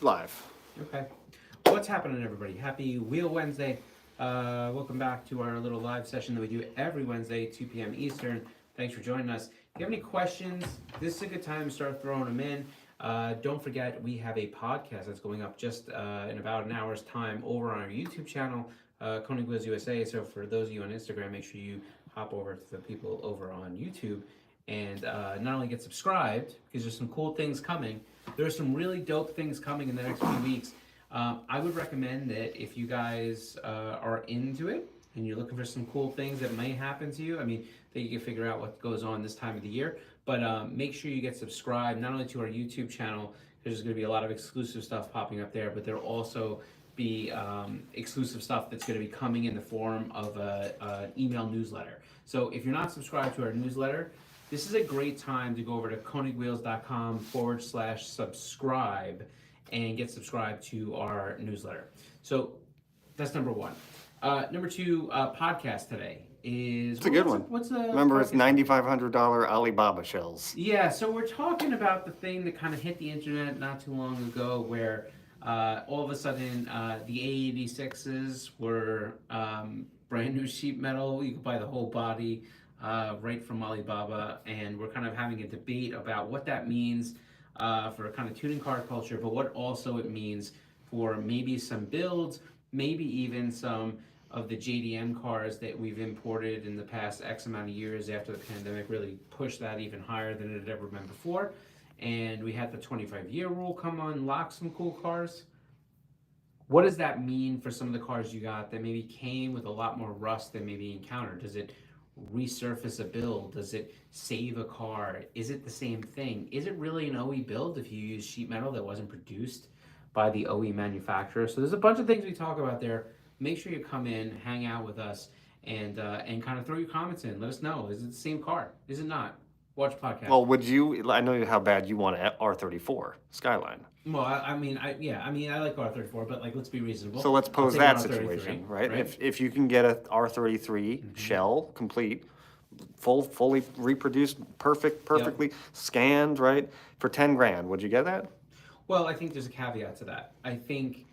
Live. Okay. What's happening, everybody? Happy Wheel Wednesday. Welcome back to our little live session that we do every Wednesday, 2 p.m. Eastern. Thanks for joining us. If you have any questions, this is a good time to start throwing them in. Don't forget, we have a podcast that's going up just in about an hour's time over on our YouTube channel, KONIG WHEELS USA. So for those of you on Instagram, make sure you hop over to the people over on YouTube and not only get subscribed, because there's some cool things coming. There's some really dope things coming in the next few weeks. I would recommend that if you guys are into it and you're looking for some cool things that may happen to you, I mean, that you can figure out what goes on this time of the year, but make sure you get subscribed, not only to our YouTube channel, there's going to be a lot of exclusive stuff popping up there, but there'll also be exclusive stuff that's going to be coming in the form of an email newsletter. So if you're not subscribed to our newsletter, this is a great time to go over to konigwheels.com/subscribe and get subscribed to our newsletter. So that's number one. Number two, podcast today is... It's a good one. Remember, it's $9,500 Alibaba shells. Yeah, so we're talking about the thing that kind of hit the internet not too long ago where all of a sudden the A86s were brand new sheet metal. You could buy the whole body right from Alibaba, and we're kind of having a debate about what that means for a kind of tuning car culture, but what also it means for maybe some builds, maybe even some of the JDM cars that we've imported in the past X amount of years after the pandemic really pushed that even higher than it had ever been before. And we had the 25-year rule come on, lock some cool cars. What does that mean for some of the cars you got that maybe came with a lot more rust than maybe encountered? Does it resurface a build? Does it save a car? Is it the same thing? Is it really an OE build if you use sheet metal that wasn't produced by the OE manufacturer? So there's a bunch of things we talk about there. Make sure you come in, hang out with us, and kind of throw your comments in. Let us know. Is it the same car? Is it not? Watch podcast. Well, would you? I know how bad you want an R34 Skyline. Well, I like R34, but like, let's be reasonable. So let's pose that situation, right? If you can get a R33 shell complete, fully reproduced, perfectly scanned, right, for 10 grand, would you get that? Well, I think there's a caveat to that. I think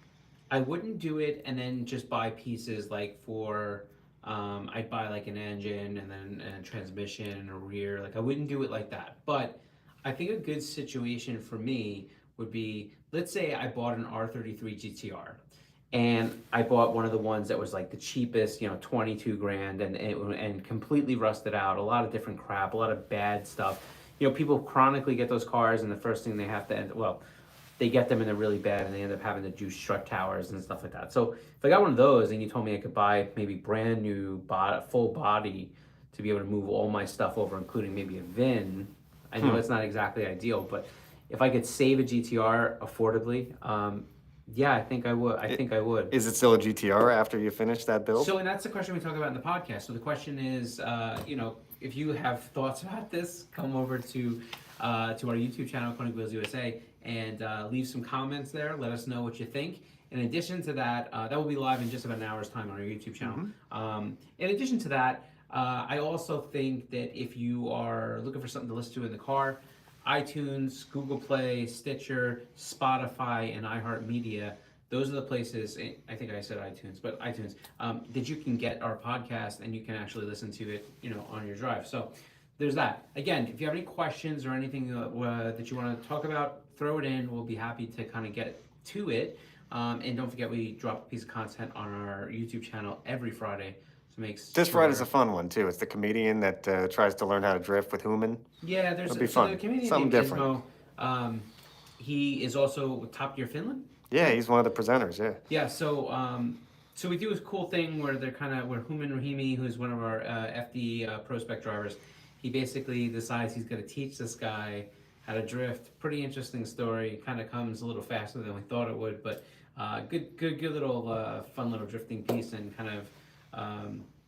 I wouldn't do it and then just buy pieces like for, I'd buy like an engine and then a transmission and a rear. Like, I wouldn't do it like that. But I think a good situation for me would be, let's say I bought an R33 GTR and I bought one of the ones that was like the cheapest, 22 grand and completely rusted out, a lot of different crap, a lot of bad stuff. People chronically get those cars and the first thing they have to they get them and they're really bad and they end up having to do strut towers and stuff like that. So if I got one of those and you told me I could buy maybe brand new full body to be able to move all my stuff over, including maybe a VIN, I know it's not exactly ideal, but if I could save a GTR affordably, yeah, I think I would. Is it still a GTR after you finish that build? So, and that's the question we talk about in the podcast. So the question is, if you have thoughts about this, come over to our YouTube channel, KONIG WHEELS USA, and leave some comments there. Let us know what you think. In addition to that, that will be live in just about an hour's time on our YouTube channel. In addition to that, I also think that if you are looking for something to listen to in the car, iTunes, Google Play, Stitcher, Spotify, and iHeartMedia, those are the places, I think I said iTunes, but iTunes, that you can get our podcast and you can actually listen to it, on your drive. So there's that. Again, if you have any questions or anything that you want to talk about, throw it in. We'll be happy to kind of get to it. And don't forget, we drop a piece of content on our YouTube channel every Friday. This Friday's a fun one too. It's the comedian that tries to learn how to drift with Human. Yeah, there's It'll be fun. The comedian Something named different. Gizmo. He is also with Top Gear Finland. Yeah, he's one of the presenters. Yeah. Yeah. So we do this cool thing where where Human Rahimi, who's one of our FD Pro Spec drivers, he basically decides he's going to teach this guy how to drift. Pretty interesting story. Kind of comes a little faster than we thought it would, but good little fun little drifting piece and kind of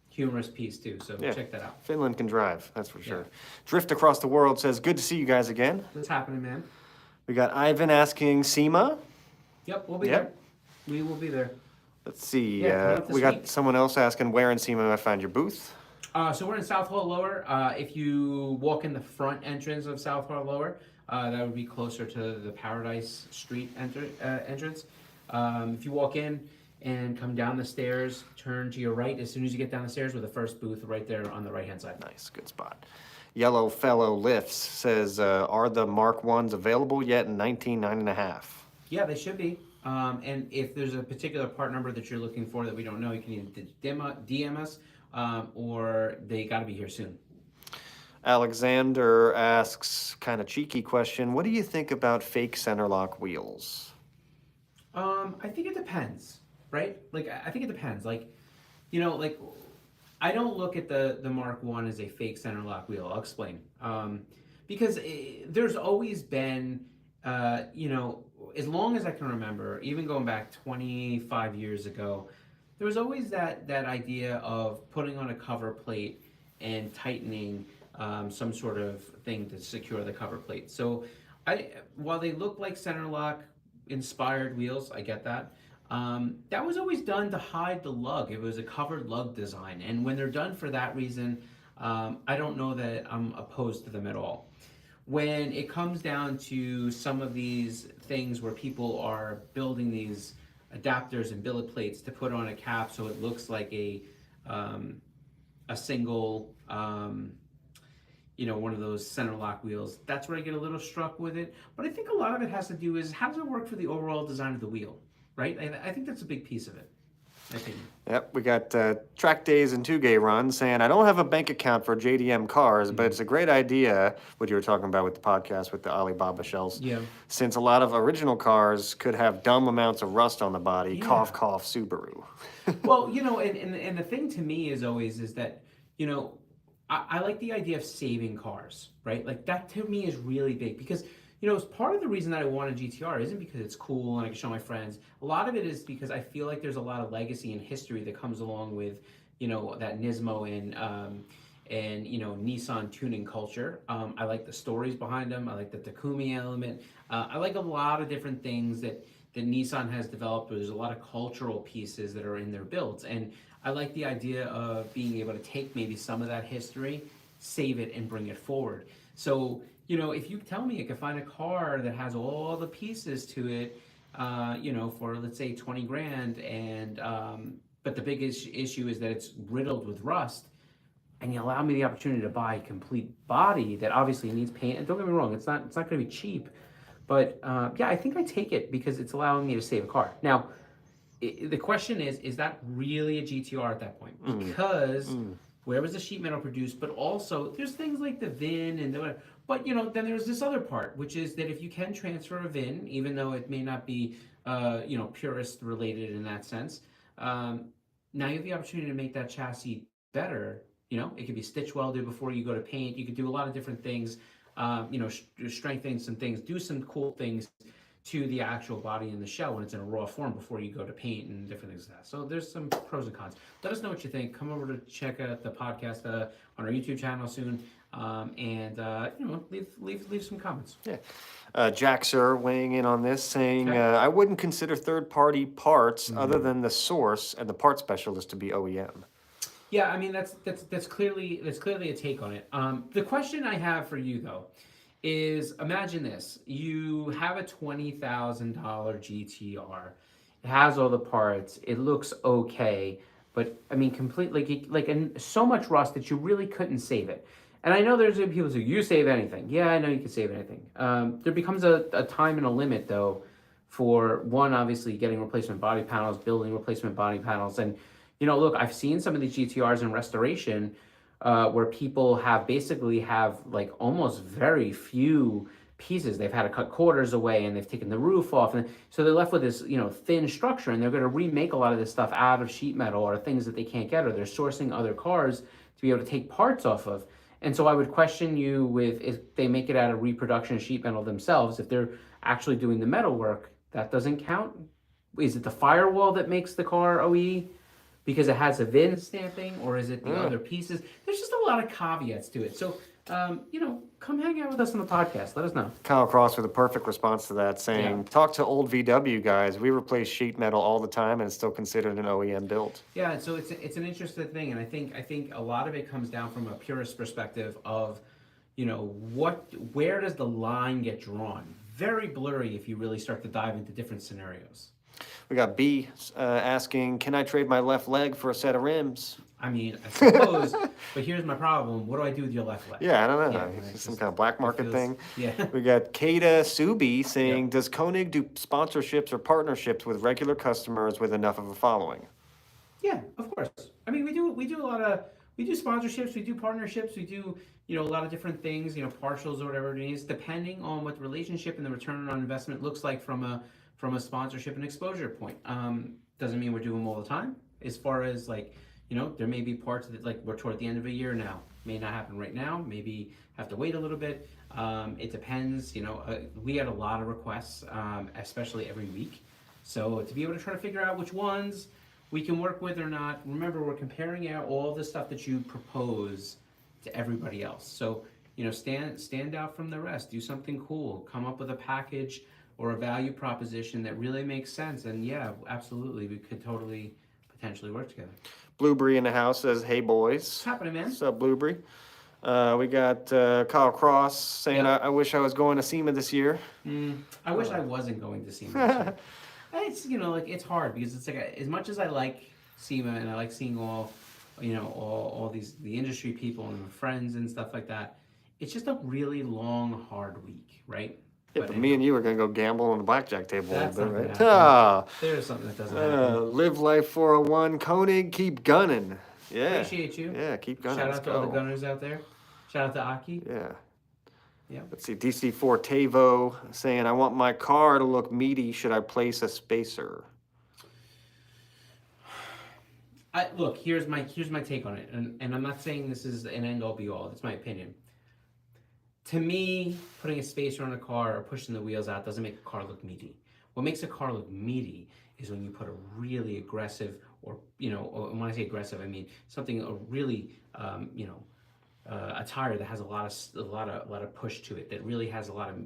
humorous piece too. So check that out. Finland can drive, that's for sure. Drift Across the World says, good to see you guys again. What's happening, man? We got Ivan asking SEMA. Yep, we'll be there. We will be there. Let's see. We got someone else asking, where in SEMA I find your booth? So we're in South Hall Lower. If you walk in the front entrance of South Hall Lower, That would be closer to the Paradise Street entrance. If you walk in and come down the stairs, turn to your right. As soon as you get down the stairs, with the first booth right there on the right-hand side. Nice, good spot. Yellow Fellow Lifts says, are the Mark 1s available yet in 19.5? Yeah, they should be. And if there's a particular part number that you're looking for that we don't know, you can either DM us or they got to be here soon. Alexander asks, kind of cheeky question, what do you think about fake center lock wheels? I think it depends, right? Like, I think it depends. Like, you know, like, I don't look at the Mark 1 as a fake center lock wheel. I'll explain. Because there's always been, you know, as long as I can remember, even going back 25 years ago, there was always that idea of putting on a cover plate and tightening some sort of thing to secure the cover plate. So while they look like center lock inspired wheels, I get that. That was always done to hide the lug. It was a covered lug design. And when they're done for that reason, I don't know that I'm opposed to them at all. When it comes down to some of these things where people are building these adapters and billet plates to put on a cap so it looks like a single, you know, one of those center lock wheels, that's where I get a little struck with it. But I think a lot of it has to do is how does it work for the overall design of the wheel, right? I think that's a big piece of it. I think. Yep, we got Track Days and 2-Gay Runs saying, I don't have a bank account for JDM cars, but it's a great idea, what you were talking about with the podcast with the Alibaba shells. Yeah. Since a lot of original cars could have dumb amounts of rust on the body, cough, cough, Subaru. Well, you know, and the thing to me is always is that, you know, I like the idea of saving cars, right? Like that to me is really big because, you know, part of the reason that I want a GTR isn't because it's cool and I can show my friends. A lot of it is because I feel like there's a lot of legacy and history that comes along with, you know, that Nismo and you know, Nissan tuning culture. I like the stories behind them. I like the Takumi element. I like a lot of different things that Nissan has developed where there's a lot of cultural pieces that are in their builds. And I like the idea of being able to take maybe some of that history, save it, and bring it forward. So, you know, if you tell me I can find a car that has all the pieces to it, you know, for let's say 20 grand, and but the biggest issue is that it's riddled with rust, and you allow me the opportunity to buy a complete body that obviously needs paint. And don't get me wrong, it's not going to be cheap, but yeah, I think I take it because it's allowing me to save a car. Now, the question is that really a GTR at that point? Because where was the sheet metal produced? But also, there's things like the VIN and the whatever. But, you know, then there's this other part, which is that if you can transfer a VIN, even though it may not be, you know, purist related in that sense, now you have the opportunity to make that chassis better. You know, it could be stitch welded before you go to paint. You could do a lot of different things, you know, strengthen some things, do some cool things to the actual body and the shell when it's in a raw form before you go to paint and different things like that. So there's some pros and cons. Let us know what you think. Come over to check out the podcast on our YouTube channel soon, and you know, leave some comments. Yeah. Jack Sir weighing in on this, saying, Okay. I wouldn't consider third-party parts other than the source and the part specialist to be OEM. Yeah, I mean that's clearly a take on it. The question I have for you though is, imagine this: you have a $20,000 GTR, it has all the parts, it looks okay, but I mean completely so much rust that you really couldn't save it. And I know there's people who say, you save anything. Yeah, I know you can save anything. There becomes a time and a limit though for one, obviously getting replacement body panels, building replacement body panels, and you know, look, I've seen some of these GTRs in restoration where people have like almost very few pieces. They've had to cut quarters away and they've taken the roof off. And so they're left with this, you know, thin structure, and they're going to remake a lot of this stuff out of sheet metal or things that they can't get, or they're sourcing other cars to be able to take parts off of. And so I would question you with if they make it out of reproduction sheet metal themselves, if they're actually doing the metal work, that doesn't count. Is it the firewall that makes the car OE? Because it has a VIN stamping, or is it the other pieces? There's just a lot of caveats to it. So, you know, come hang out with us on the podcast. Let us know. Kyle Cross with a perfect response to that, saying, talk to old VW guys. We replace sheet metal all the time, and it's still considered an OEM build. Yeah, so it's an interesting thing, and I think a lot of it comes down from a purist perspective of, where does the line get drawn? Very blurry if you really start to dive into different scenarios. We got B asking, can I trade my left leg for a set of rims? I mean, I suppose, but here's my problem. What do I do with your left leg? Yeah, I don't know. Yeah, Some kind of black market thing. Yeah. We got Kata Subi saying, Yep. does Koenig do sponsorships or partnerships with regular customers with enough of a following? Yeah, of course. I mean, we do a lot of we do sponsorships, we do partnerships, we do a lot of different things, partials or whatever it is, depending on what the relationship and the return on investment looks like from a sponsorship and exposure point. Doesn't mean we're doing them all the time. As far as like, there may be parts that like we're toward the end of a year now, may not happen right now, maybe have to wait a little bit. It depends. We had a lot of requests, especially every week. So to be able to try to figure out which ones we can work with or not. Remember, we're comparing out all the stuff that you propose to everybody else. So, stand out from the rest. Do something cool. Come up with a package or a value proposition that really makes sense. And yeah, absolutely, we could totally potentially work together. Blueberry in the house says, hey boys. What's happening, man? What's up, Blueberry? We got Kyle Cross saying, Yep. I wish I was going to SEMA this year. I wish I wasn't going to SEMA. It's it's hard because it's like as much as I like SEMA and I like seeing all these the industry people and my friends and stuff like that. It's just a really long, hard week, right? Yeah, but me and you are going to go gamble on the blackjack table a That's little bit, not right? gonna Ah, there's something that doesn't happen. Live Life 401, Koenig, keep gunning. Yeah. Appreciate you. Yeah, keep gunning. Shout Let's out to all the go. gunners out there. Shout out to Aki. Yeah. Yeah. Let's see, DC4 Tavo saying, I want my car to look meaty. Should I place a spacer? Look, here's my take on it, and I'm not saying this is an end all be all. It's my opinion. To me, putting a spacer on a car or pushing the wheels out doesn't make a car look meaty. What makes a car look meaty is when you put a really aggressive, or when I say aggressive, I mean something a really a tire that has a lot of push to it, that really has a lot of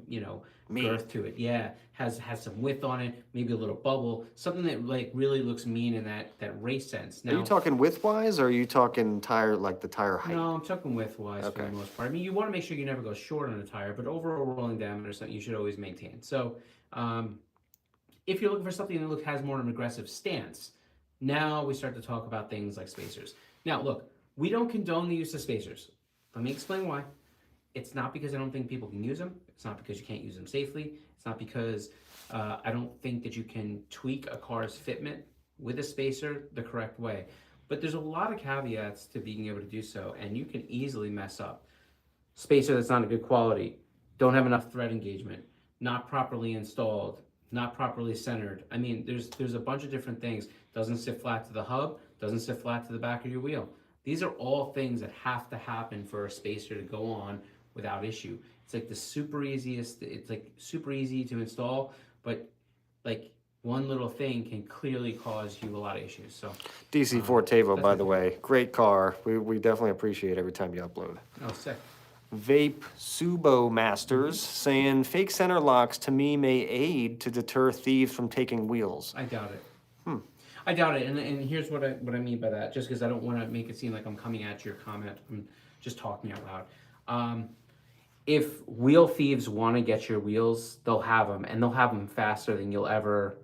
girth to it. Yeah, has some width on it, maybe a little bubble, something that like really looks mean in that race sense. Now, Are you talking width-wise, or are you talking tire, like the tire height? no, I'm talking width-wise for the most part. I mean, you want to make sure you never go short on a tire, but overall rolling diameter is something you should always maintain. So, if you're looking for something that has more of an aggressive stance, now we start to talk about things like spacers. Now, look, we don't condone the use of spacers. Let me explain why. It's not because I don't think people can use them. It's not because you can't use them safely. It's not because I don't think that you can tweak a car's fitment with a spacer the correct way. But there's a lot of caveats to being able to do so, and you can easily mess up. Spacer that's not a good quality, don't have enough thread engagement, not properly installed, not properly centered. I mean, there's a bunch of different things. Doesn't sit flat to the hub, doesn't sit flat to the back of your wheel. These are all things that have to happen for a spacer to go on without issue. It's like it's like super easy to install, but like one little thing can clearly cause you a lot of issues. So DC4 Tavo, by that's the way, great car. We definitely appreciate every time you upload. oh, sick. Vape Subo Masters saying, fake center locks to me may aid to deter thieves from taking wheels. I doubt it. I doubt it, and here's what I mean by that. Just because I don't want to make it seem like I'm coming at your comment, I'm just talking out loud. If wheel thieves want to get your wheels, they'll have them, and they'll have them faster than you'll ever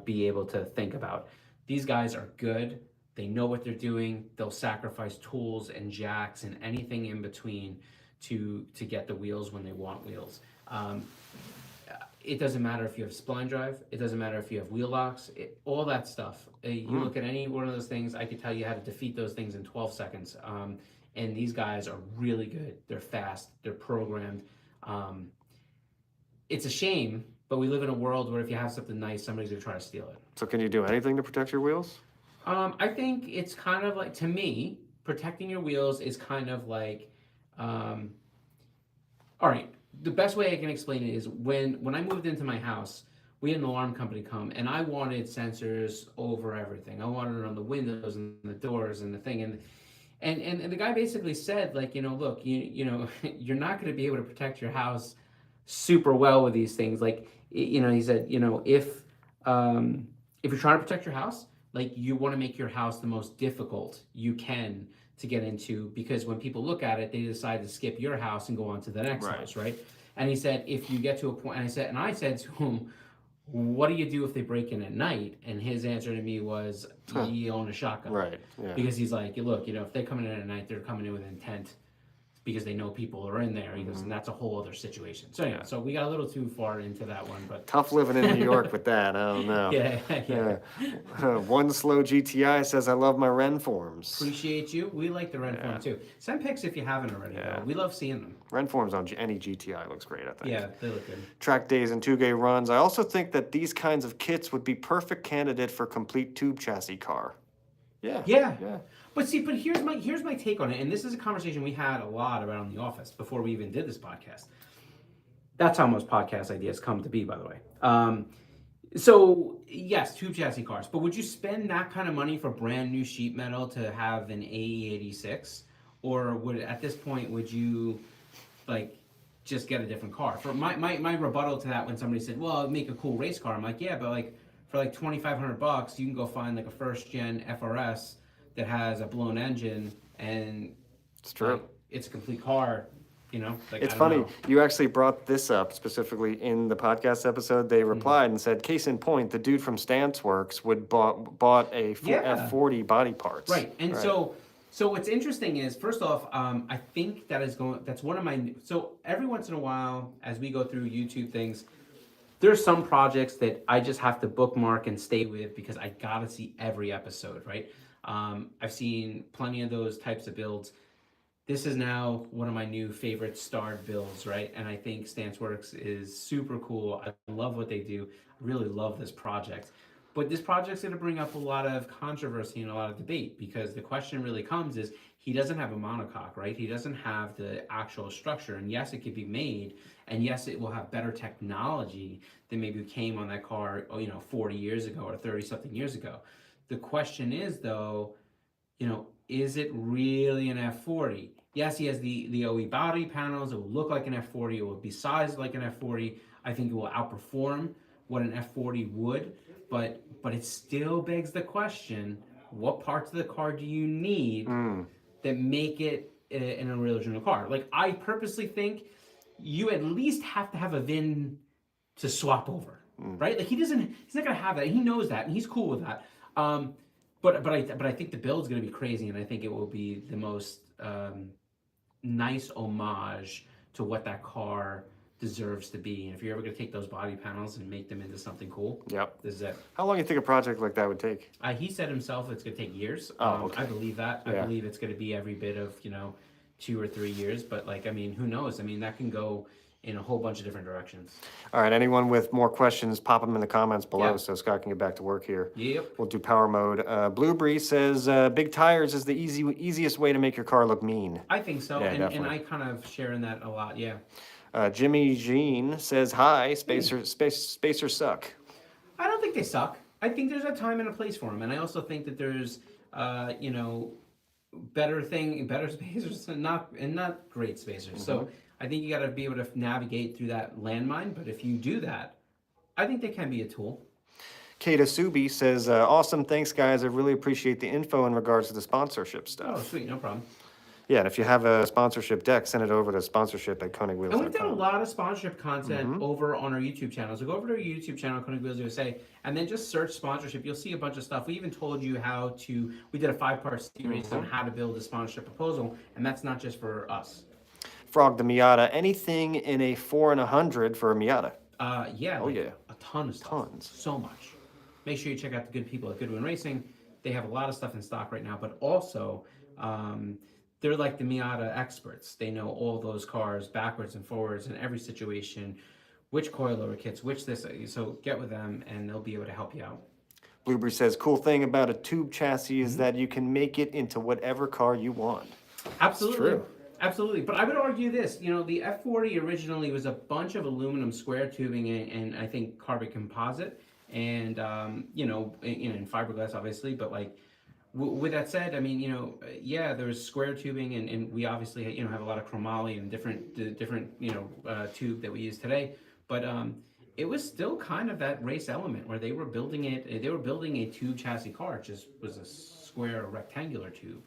be able to think about. These guys are good. They know what they're doing. They'll sacrifice tools and jacks and anything in between to get the wheels when they want wheels. It doesn't matter if you have spline drive. It doesn't matter if you have wheel locks. All that stuff. You look at any one of those things, I could tell you how to defeat those things in 12 seconds. And these guys are really good. They're fast. They're programmed. It's a shame, but we live in a world where if you have something nice, somebody's going to try to steal it. So can you do anything to protect your wheels? I think it's kind of like, to me, protecting your wheels is kind of like, all right, the best way I can explain it is when I moved into my house, we had an alarm company come, and I wanted sensors over everything. I wanted it on the windows and the doors and the thing, and the guy basically said, like, look, you're not going to be able to protect your house super well with these things. Like, he said, if you're trying to protect your house, like, you want to make your house the most difficult you can to get into, because when people look at it, they decide to skip your house and go on to the next house, right? And he said, if you get to a point, and I said to him, what do you do if they break in at night? And his answer to me was, you own a shotgun. Right. Yeah. Because he's like, look, if they're coming in at night, they're coming in with intent because they know people are in there. He goes, and that's a whole other situation. So yeah, so we got a little too far into that one, but Tough living in New York with that. I don't know. yeah. One slow GTI says, I love my Ren forms. Appreciate you. We like the Ren form too. Send pics if you haven't already. Though. We love seeing them. Ren forms on any GTI looks great, I think. Yeah, they look good. Track days and 2K runs. I also think that these kinds of kits would be perfect candidate for complete tube chassis car. Yeah. But see, here's my take on it, and this is a conversation we had a lot about in the office before we even did this podcast. That's how most podcast ideas come to be, by the way. So yes, tube chassis cars, but would you spend that kind of money for brand new sheet metal to have an AE86, or at this point would you like just get a different car? For my rebuttal to that, when somebody said, "Well, it'd make a cool race car," I'm like, yeah, but like for like $2,500, you can go find like a first gen FRS that has a blown engine, and it's true. Like, it's a complete car, Like, it's funny. You actually brought this up specifically in the podcast episode. They replied and said, "Case in point, the dude from Stance Works bought a F40 body parts." Right, and so what's interesting is, first off, I think that's one of my. So every once in a while, as we go through YouTube things, there's some projects that I just have to bookmark and stay with because I gotta see every episode, right? I've seen plenty of those types of builds. This is now one of my new favorite starred builds, right? And I think StanceWorks is super cool. I love what they do. I really love this project. But this project's going to bring up a lot of controversy and a lot of debate, because the question really comes is, he doesn't have a monocoque, right? He doesn't have the actual structure. And yes, it could be made. And yes, it will have better technology than maybe came on that car, 40 years ago or 30 something years ago. The question is, though, is it really an F40? Yes, he has the OE body panels. It will look like an F40. It will be sized like an F40. I think it will outperform what an F40 would. But it still begs the question, what parts of the car do you need that make it an original car? Like, I purposely think you at least have to have a VIN to swap over, right? Like, he's not going to have that. He knows that, and he's cool with that. But I think the build's going to be crazy, and I think it will be the most nice homage to what that car deserves to be. And if you're ever going to take those body panels and make them into something cool, this is it. How long do you think a project like that would take? He said himself it's going to take years. Okay. I believe that. I believe it's going to be every bit of 2 or 3 years. But who knows? That can go in a whole bunch of different directions. All right, anyone with more questions, pop them in the comments below so Scott can get back to work here. Yep. We'll do power mode. Blueberry says, big tires is the easiest way to make your car look mean. I think so, Yeah, and I kind of share in that a lot, Jimmy Jean says, hi, spacers suck. I don't think they suck. I think there's a time and a place for them, and I also think that there's, better spacers and not great spacers. So I think you got to be able to navigate through that landmine. But if you do that, I think they can be a tool. Kata Subi says, awesome, thanks guys. I really appreciate the info in regards to the sponsorship stuff. Oh, sweet, no problem. Yeah, and if you have a sponsorship deck, send it over to sponsorship@KONIGWHEELS.com. And we've done a lot of sponsorship content over on our YouTube channel. So go over to our YouTube channel, KONIG WHEELS USA, and then just search sponsorship. You'll see a bunch of stuff. We even told you we did a 5-part series on how to build a sponsorship proposal, and that's not just for us. Frog the Miata, anything in a 4 and 100 for a Miata? Yeah. A ton of stuff. Tons. So much. Make sure you check out the good people at Goodwin Racing. They have a lot of stuff in stock right now, but also they're like the Miata experts. They know all those cars backwards and forwards in every situation, which coilover kits, which this. So get with them, and they'll be able to help you out. Blueberry says, cool thing about a tube chassis is that you can make it into whatever car you want. Absolutely. It's true. Absolutely. But I would argue this, the F40 originally was a bunch of aluminum square tubing and I think carbon composite and, in fiberglass, obviously. But with that said, there was square tubing and we obviously, have a lot of chromoly and different tube that we use today. But it was still kind of that race element where they were building a tube chassis car. It just was a square rectangular tube.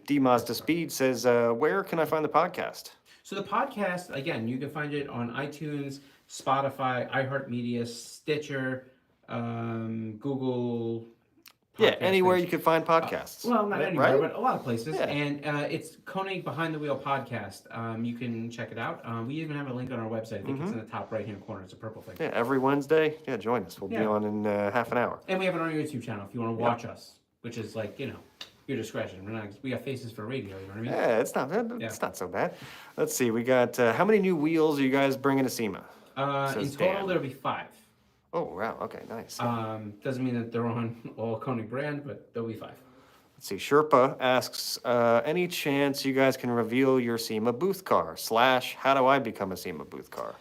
D Mazda Speed says, where can I find the podcast? So the podcast, again, you can find it on iTunes, Spotify, iHeartMedia, Stitcher, Google Yeah, anywhere podcasters. you can find podcasts. Well, not anywhere, right? but a lot of places. Yeah. And it's Koenig Behind the Wheel podcast. You can check it out. We even have a link on our website. I think it's in the top right-hand corner. It's a purple thing. Yeah, every Wednesday. Yeah, join us. We'll be on in half an hour. And we have it on our YouTube channel if you want to watch us, which is like, your discretion. We got faces for radio, you know what I mean? Yeah, it's not bad. It's not so bad. Let's see. We got, how many new wheels are you guys bringing to SEMA? In total, there'll be 5. Oh, wow. Okay, nice. Doesn't mean that they're on all Koenig brand, but there'll be 5. Let's see. Sherpa asks, any chance you guys can reveal your SEMA booth car? / how do I become a SEMA booth car?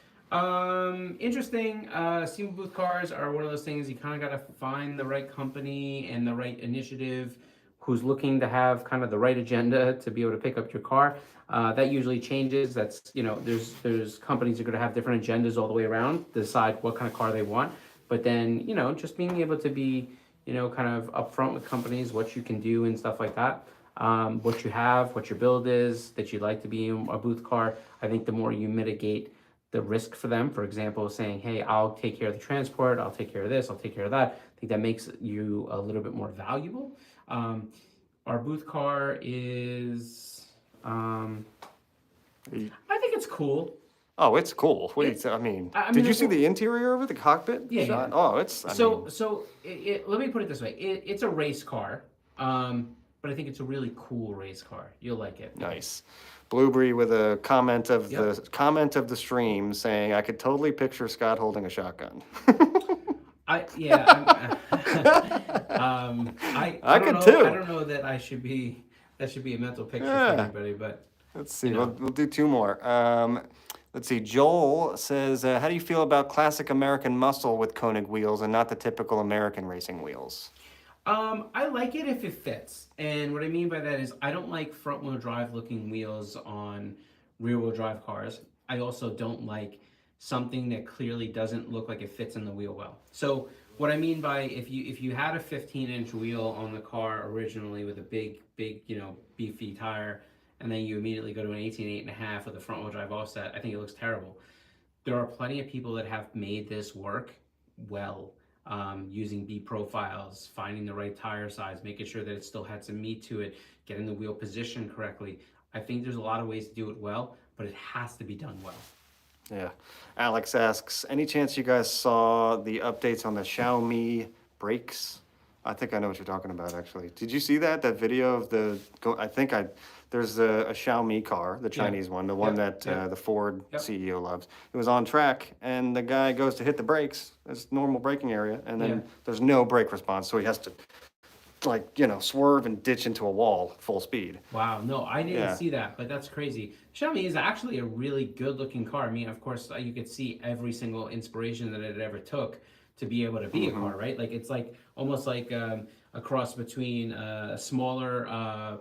Interesting. SEMA booth cars are one of those things you kind of got to find the right company and the right initiative who's looking to have kind of the right agenda to be able to pick up your car. That usually changes. That's, there's companies that are going to have different agendas all the way around, decide what kind of car they want. But then, just being able to be, kind of upfront with companies, what you can do and stuff like that. What you have, what your build is, that you'd like to be in a booth car. I think the more you mitigate the risk for them, for example, saying, hey, I'll take care of the transport, I'll take care of this, I'll take care of that. I think that makes you a little bit more valuable. Our booth car is, I think it's cool. Oh, it's cool. What do you did you see the interior of it, the cockpit Yeah, shot? yeah. Oh, it's, let me put it this way. It's a race car, but I think it's a really cool race car. You'll like it. Nice. Blueberry with a comment of the stream saying, I could totally picture Scott holding a shotgun. I could too. I don't know that that should be a mental picture for anybody, but let's see. We'll do 2 more. Let's see. Joel says, how do you feel about classic American muscle with Koenig wheels and not the typical American racing wheels? I like it if it fits. And what I mean by that is I don't like front wheel drive looking wheels on rear wheel drive cars. I also don't like something that clearly doesn't look like it fits in the wheel well. So what I mean by if you had a 15-inch wheel on the car originally with a big, beefy tire, and then you immediately go to an 18.5 with a front wheel drive offset, I think it looks terrible. There are plenty of people that have made this work well, using B profiles, finding the right tire size, making sure that it still had some meat to it, getting the wheel positioned correctly. I think there's a lot of ways to do it well, but it has to be done well. Yeah. Alex asks, any chance you guys saw the updates on the Xiaomi brakes? I think I know what you're talking about, actually. Did you see that video of there's a Xiaomi car, the Chinese one, the one that the Ford CEO loves. It was on track, and the guy goes to hit the brakes. It's normal braking area, and then there's no brake response, so he has to swerve and ditch into a wall full speed. Wow, no, I didn't see that, but that's crazy. Xiaomi is actually a really good looking car. I mean, of course, you could see every single inspiration that it ever took to be able to be a car, right? Like it's like almost like a cross between a smaller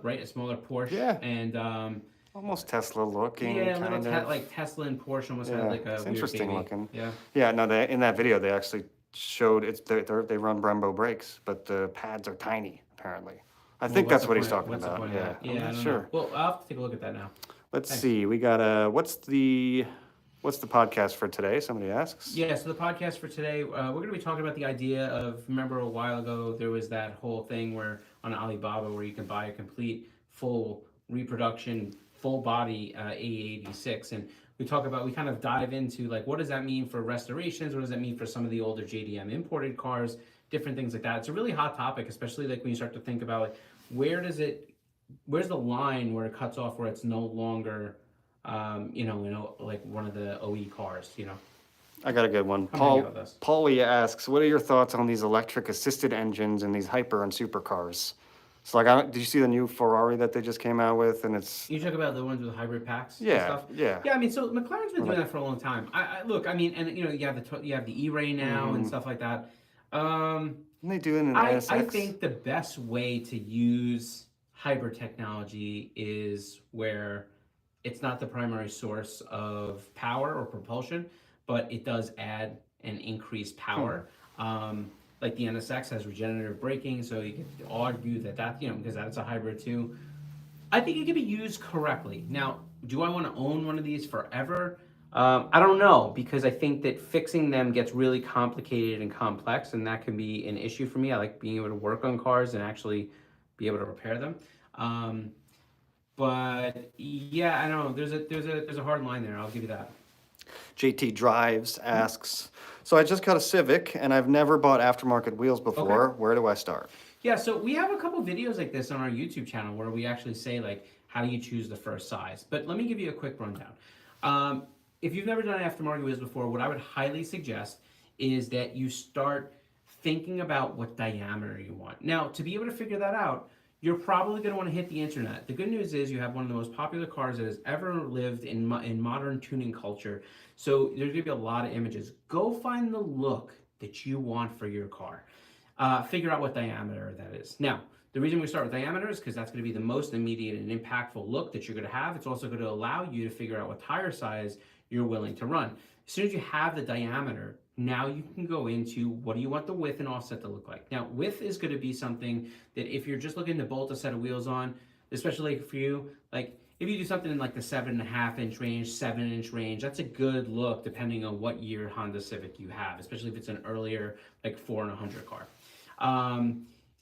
Porsche and almost Tesla looking. Yeah, like Tesla and Porsche almost had like a it's weird interesting baby. looking. Yeah. Yeah, no, in that video they actually showed they run Brembo brakes, but the pads are tiny apparently. I think that's what he's talking about. Yeah, I'm not sure. Well, I'll have to take a look at that now. Let's see. We got what's the podcast for today? Somebody asks. Yeah, so the podcast for today, we're going to be talking about the idea of, remember a while ago there was that whole thing where on Alibaba where you can buy a complete full reproduction, full body A86, and we kind of dive into like what does that mean for restorations, what does that mean for some of the older JDM imported cars, different things like that. It's a really hot topic, especially like when you start to think about like where's the line where it cuts off where it's no longer like one of the OE cars, I got a good one. Paulie asks, what are your thoughts on these electric assisted engines in these hyper and supercars? So did you see the new Ferrari that they just came out with? And it's you talk about the ones with hybrid packs. Yeah, and stuff? yeah. I mean, so McLaren's been doing that for a long time. You have the E-Ray now and stuff like that. They do it in an NSX. I think the best way to use hybrid technology is where it's not the primary source of power or propulsion, but it does add and increase power. Like the NSX has regenerative braking, so you could argue that because that's a hybrid too. I think it can be used correctly. Now, do I want to own one of these forever? I don't know, because I think that fixing them gets really complicated and complex, and that can be an issue for me. I like being able to work on cars and actually be able to repair them. Um, but yeah, I don't know. There's a hard line there. I'll give you that. JT Drives asks, so I just got a Civic and I've never bought aftermarket wheels before. Where do I start? Yeah, so we have a couple videos like this on our YouTube channel where we actually say like, how do you choose the first size? But let me give you a quick rundown. If you've never done aftermarket wheels before, what I would highly suggest is that you start thinking about what diameter you want. Now, to be able to figure that out, you're probably going to want to hit the internet. The good news is you have one of the most popular cars that has ever lived in modern tuning culture. So there's going to be a lot of images. Go find the look that you want for your car. Figure out what diameter that is. Now, the reason we start with diameter is because that's going to be the most immediate and impactful look that you're going to have. It's also going to allow you to figure out what tire size you're willing to run. As soon as you have the diameter, now you can go into what do you want the width and offset to look like. Now, width is going to be something that if you're just looking to bolt a set of wheels on, especially for you, like if you do something in like the 7.5-inch range, 7-inch range, that's a good look depending on what year Honda Civic you have, especially if it's an earlier like 4 and 100 car.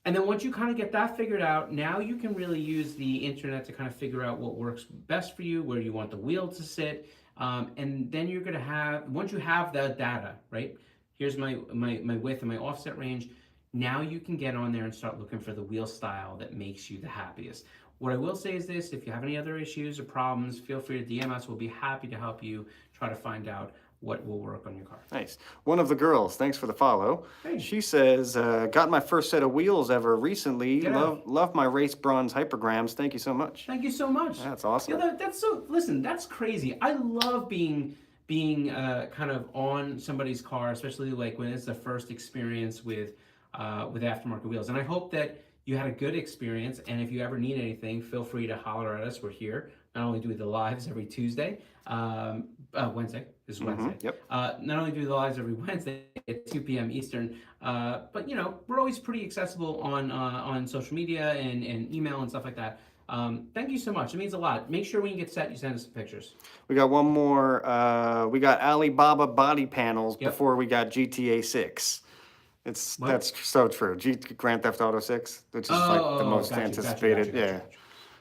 And then once you kind of get that figured out, now you can really use the internet to kind of figure out what works best for you, where you want the wheel to sit. And then you're going to have, once you have that data, right? Here's my width and my offset range. Now you can get on there and start looking for the wheel style that makes you the happiest. What I will say is this, if you have any other issues or problems, feel free to DM us. We'll be happy to help you try to find out what will work on your car. Nice. One of the girls, thanks for the follow. Hey. She says, got my first set of wheels ever recently. Love my race bronze hypergrams. Thank you so much. Thank you so much. That's awesome. Yeah, that's so, listen, that's crazy. I love being kind of on somebody's car, especially like when it's the first experience with aftermarket wheels. And I hope that you had a good experience. And if you ever need anything, feel free to holler at us. We're here. Not only do we the lives every Tuesday, Wednesday. This is Wednesday. Yep. Not only do we the lives every Wednesday at 2 p.m. Eastern, but you know, we're always pretty accessible on social media and email and stuff like that. Thank you so much. It means a lot. Make sure when you get set, you send us some pictures. We got one more. We got Alibaba body panels before we got GTA 6. That's so true. Grand Theft Auto 6, which is like the most anticipated. Gotcha.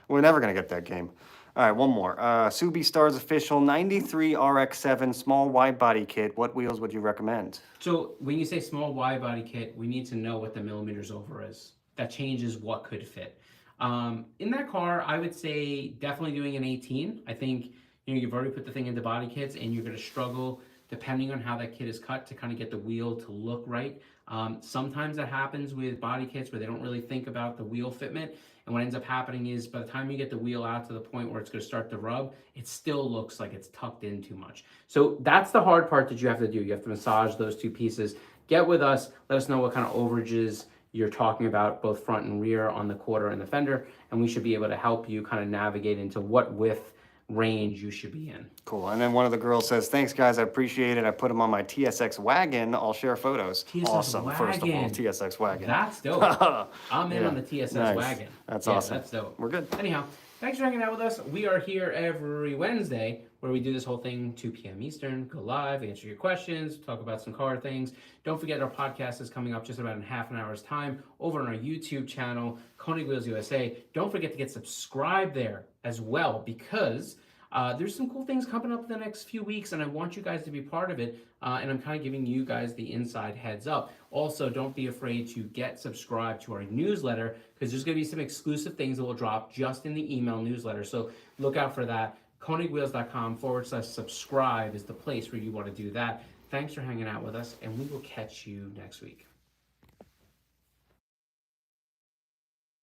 We're never gonna get that game. All right, one more. Subi Stars official 93 RX-7 small wide body kit. What wheels would you recommend? So when you say small wide body kit, we need to know what the millimeters over is. That changes what could fit. In that car, I would say definitely doing an 18. I think you've already put the thing into body kits, and you're going to struggle depending on how that kit is cut to kind of get the wheel to look right. Sometimes that happens with body kits where they don't really think about the wheel fitment. And what ends up happening is by the time you get the wheel out to the point where it's going to start to rub, it still looks like it's tucked in too much. So that's the hard part that you have to do. You have to massage those two pieces. Get with us. Let us know what kind of overages you're talking about, both front and rear on the quarter and the fender. And we should be able to help you kind of navigate into what width range you should be in. Cool. And then one of the girls says, thanks guys, I appreciate it. I put them on my TSX wagon. I'll share photos. Awesome. Wagon. First of all, TSX wagon. That's dope. I'm in on the TSX wagon. That's awesome. That's dope. We're good. Anyhow, thanks for hanging out with us. We are here every Wednesday where we do this whole thing 2 p.m. Eastern, go live, answer your questions, talk about some car things. Don't forget our podcast is coming up just about in half an hour's time over on our YouTube channel, KONIG WHEELS USA. Don't forget to get subscribed there as well, because there's some cool things coming up in the next few weeks, and I want you guys to be part of it, and I'm kind of giving you guys the inside heads up. Also, don't be afraid to get subscribed to our newsletter, because there's going to be some exclusive things that will drop just in the email newsletter, so look out for that. KONIGWheels.com/subscribe is the place where you want to do that. Thanks for hanging out with us, and we will catch you next week.